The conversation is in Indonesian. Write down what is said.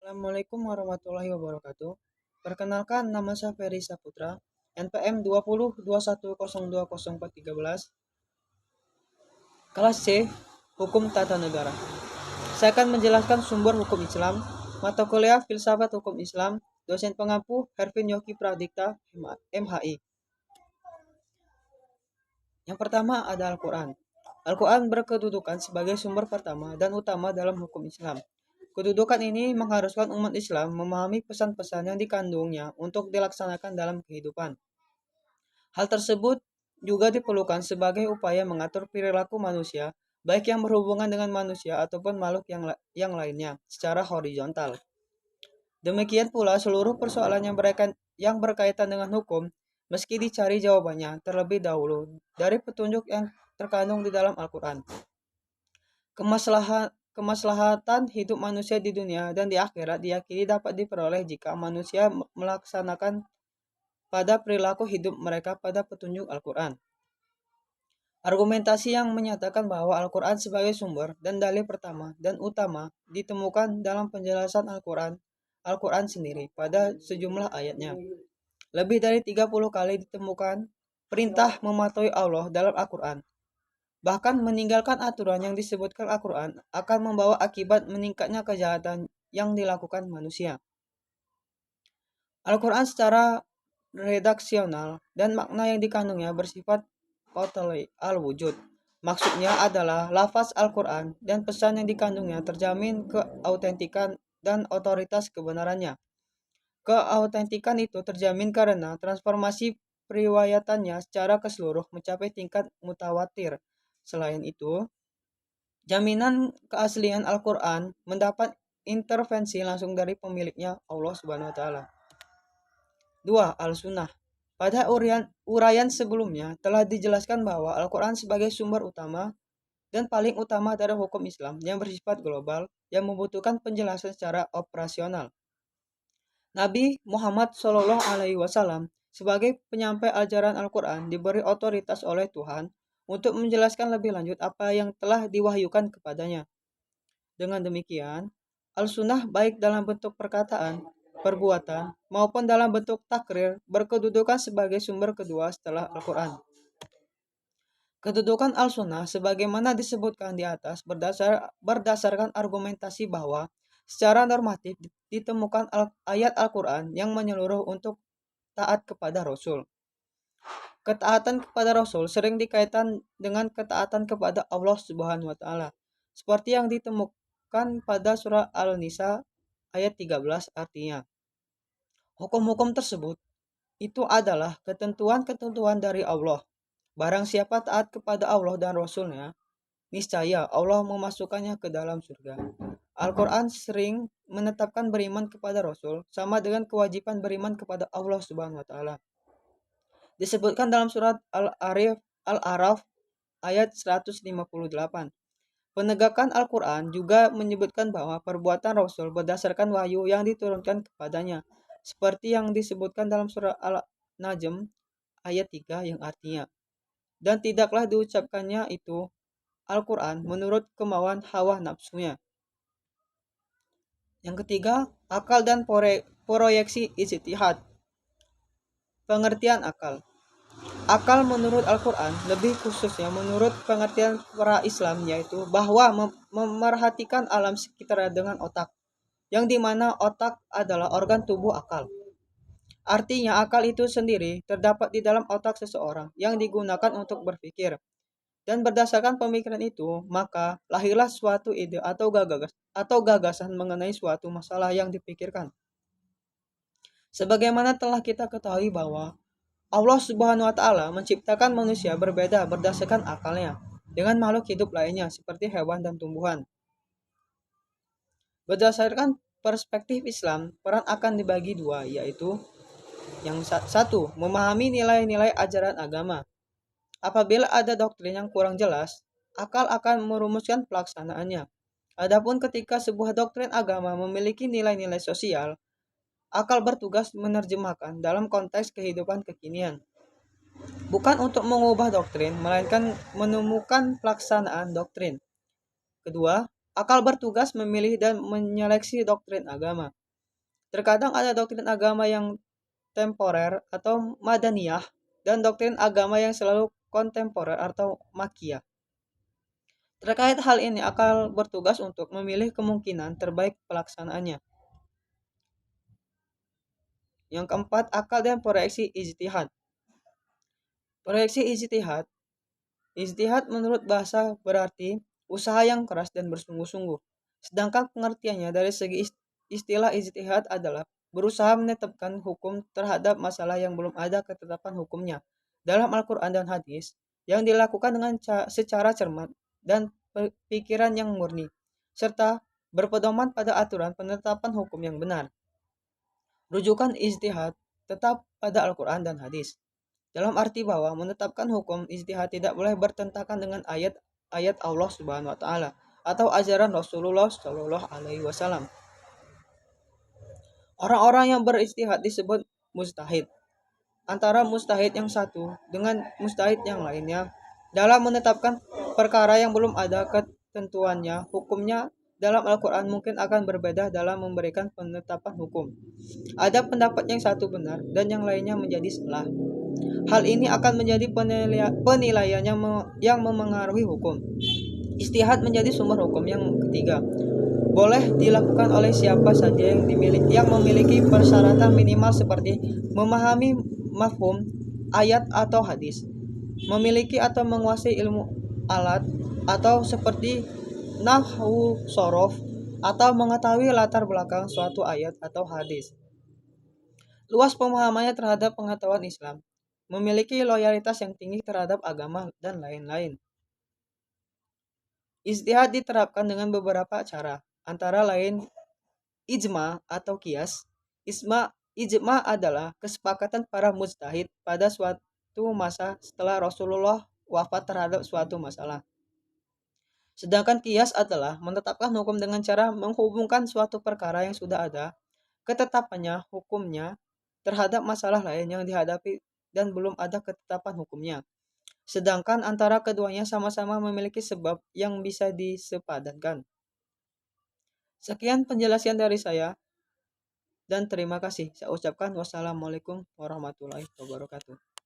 Assalamualaikum warahmatullahi wabarakatuh. Perkenalkan, nama saya Ferry Saputra, NPM 2021020413, kelas C, Hukum Tata Negara. Saya akan menjelaskan sumber hukum Islam, mata kuliah Filsafat Hukum Islam, dosen pengampu Hervin Yoki Pradikta, MHI. Yang pertama ada Al-Quran. Al-Quran berkedudukan sebagai sumber pertama dan utama dalam hukum Islam. Kedudukan ini mengharuskan umat Islam memahami pesan-pesan yang dikandungnya untuk dilaksanakan dalam kehidupan. Hal tersebut juga diperlukan sebagai upaya mengatur perilaku manusia, baik yang berhubungan dengan manusia ataupun makhluk yang lainnya, secara horizontal. Demikian pula seluruh persoalan yang berkaitan dengan hukum, meski dicari jawabannya terlebih dahulu dari petunjuk yang terkandung di dalam Al-Quran. Kemaslahatan hidup manusia di dunia dan di akhirat diyakini dapat diperoleh jika manusia melaksanakan pada perilaku hidup mereka pada petunjuk Al-Quran. Argumentasi yang menyatakan bahwa Al-Quran sebagai sumber dan dalil pertama dan utama ditemukan dalam penjelasan Al-Quran sendiri pada sejumlah ayatnya. Lebih dari 30 kali ditemukan perintah mematuhi Allah dalam Al-Quran. Bahkan meninggalkan aturan yang disebutkan Al-Quran akan membawa akibat meningkatnya kejahatan yang dilakukan manusia. Al-Quran secara redaksional dan makna yang dikandungnya bersifat totally al-wujud. Maksudnya adalah lafaz Al-Quran dan pesan yang dikandungnya terjamin keautentikan dan otoritas kebenarannya. Keautentikan itu terjamin karena transformasi periwayatannya secara keseluruh mencapai tingkat mutawatir. Selain itu, jaminan keaslian Al-Quran mendapat intervensi langsung dari pemiliknya, Allah Subhanahu wa taala. 2. Al-Sunnah. Pada uraian sebelumnya telah dijelaskan bahwa Al-Quran sebagai sumber utama dan paling utama dari hukum Islam yang bersifat global yang membutuhkan penjelasan secara operasional. Nabi Muhammad SAW sebagai penyampai ajaran Al-Quran diberi otoritas oleh Tuhan untuk menjelaskan lebih lanjut apa yang telah diwahyukan kepadanya. Dengan demikian, Al-Sunnah baik dalam bentuk perkataan, perbuatan, maupun dalam bentuk takrir berkedudukan sebagai sumber kedua setelah Al-Quran. Kedudukan Al-Sunnah sebagaimana disebutkan di atas berdasarkan argumentasi bahwa secara normatif ditemukan ayat Al-Quran yang menyeluruh untuk taat kepada Rasul. Ketaatan kepada Rasul sering dikaitkan dengan ketaatan kepada Allah Subhanahu wa taala, seperti yang ditemukan pada surah Al-Nisa ayat 13, artinya hukum-hukum tersebut itu adalah ketentuan-ketentuan dari Allah. Barang siapa taat kepada Allah dan Rasul-Nya, niscaya Allah memasukkannya ke dalam surga. Al-Quran sering menetapkan beriman kepada Rasul sama dengan kewajiban beriman kepada Allah Subhanahu wa taala. Disebutkan dalam surat Al-Araf ayat 158. Penegakan Al-Quran juga menyebutkan bahwa perbuatan Rasul berdasarkan wahyu yang diturunkan kepadanya, seperti yang disebutkan dalam surah Al-Najm ayat 3 yang artinya, dan tidaklah diucapkannya itu Al-Quran menurut kemauan hawa nafsunya. Yang ketiga, akal dan proyeksi ijtihad. Pengertian akal. Akal menurut Al-Quran, lebih khususnya menurut pengertian para Islam, yaitu bahwa memerhatikan alam sekitar dengan otak, yang dimana otak adalah organ tubuh akal. Artinya akal itu sendiri terdapat di dalam otak seseorang yang digunakan untuk berpikir. Dan berdasarkan pemikiran itu, maka lahirlah suatu ide atau gagasan mengenai suatu masalah yang dipikirkan. Sebagaimana telah kita ketahui bahwa Allah Subhanahu wa taala menciptakan manusia berbeda berdasarkan akalnya dengan makhluk hidup lainnya seperti hewan dan tumbuhan. Berdasarkan perspektif Islam, peran akan dibagi dua, yaitu yang satu, memahami nilai-nilai ajaran agama. Apabila ada doktrin yang kurang jelas, akal akan merumuskan pelaksanaannya. Adapun ketika sebuah doktrin agama memiliki nilai-nilai sosial, akal bertugas menerjemahkan dalam konteks kehidupan kekinian. Bukan untuk mengubah doktrin, melainkan menemukan pelaksanaan doktrin. Kedua, Akal bertugas memilih dan menyeleksi doktrin agama. Terkadang ada doktrin agama yang temporer atau madaniyah dan doktrin agama yang selalu kontemporer atau makiyah. Terkait hal ini, akal bertugas untuk memilih kemungkinan terbaik pelaksanaannya. Yang keempat, akal dan proyeksi ijtihad. Proyeksi ijtihad. Ijtihad menurut bahasa berarti usaha yang keras dan bersungguh-sungguh. Sedangkan pengertiannya dari segi istilah ijtihad adalah berusaha menetapkan hukum terhadap masalah yang belum ada ketetapan hukumnya dalam Al-Quran dan hadis yang dilakukan dengan secara cermat dan pikiran yang murni, serta berpedoman pada aturan penetapan hukum yang benar. Rujukan ijtihad tetap pada Al-Quran dan hadis. Dalam arti bahwa menetapkan hukum ijtihad tidak boleh bertentangan dengan ayat-ayat Allah Subhanahu wa taala atau ajaran Rasulullah Shallallahu alaihi wasallam. Orang-orang yang berijtihad disebut mujtahid. Antara mujtahid yang satu dengan mujtahid yang lainnya dalam menetapkan perkara yang belum ada ketentuannya, hukumnya dalam Al-Quran mungkin akan berbeda dalam memberikan penetapan hukum. Ada pendapat yang satu benar dan yang lainnya menjadi salah. Hal ini akan menjadi penilaian yang memengaruhi hukum. Ijtihad menjadi sumber hukum yang ketiga. Boleh dilakukan oleh siapa saja yang memiliki persyaratan minimal seperti memahami mafhum ayat atau hadis, memiliki atau menguasai ilmu alat atau seperti nahwu sorof, atau mengetahui latar belakang suatu ayat atau hadis. Luas pemahamannya terhadap pengetahuan Islam, memiliki loyalitas yang tinggi terhadap agama, dan lain-lain. Ijtihad diterapkan dengan beberapa cara, antara lain ijma atau kias. Ijma adalah kesepakatan para mujtahid pada suatu masa setelah Rasulullah wafat terhadap suatu masalah. Sedangkan kias adalah menetapkan hukum dengan cara menghubungkan suatu perkara yang sudah ada ketetapannya, hukumnya, terhadap masalah lain yang dihadapi dan belum ada ketetapan hukumnya. Sedangkan antara keduanya sama-sama memiliki sebab yang bisa disepadankan. Sekian penjelasan dari saya dan terima kasih. Saya ucapkan wassalamualaikum warahmatullahi wabarakatuh.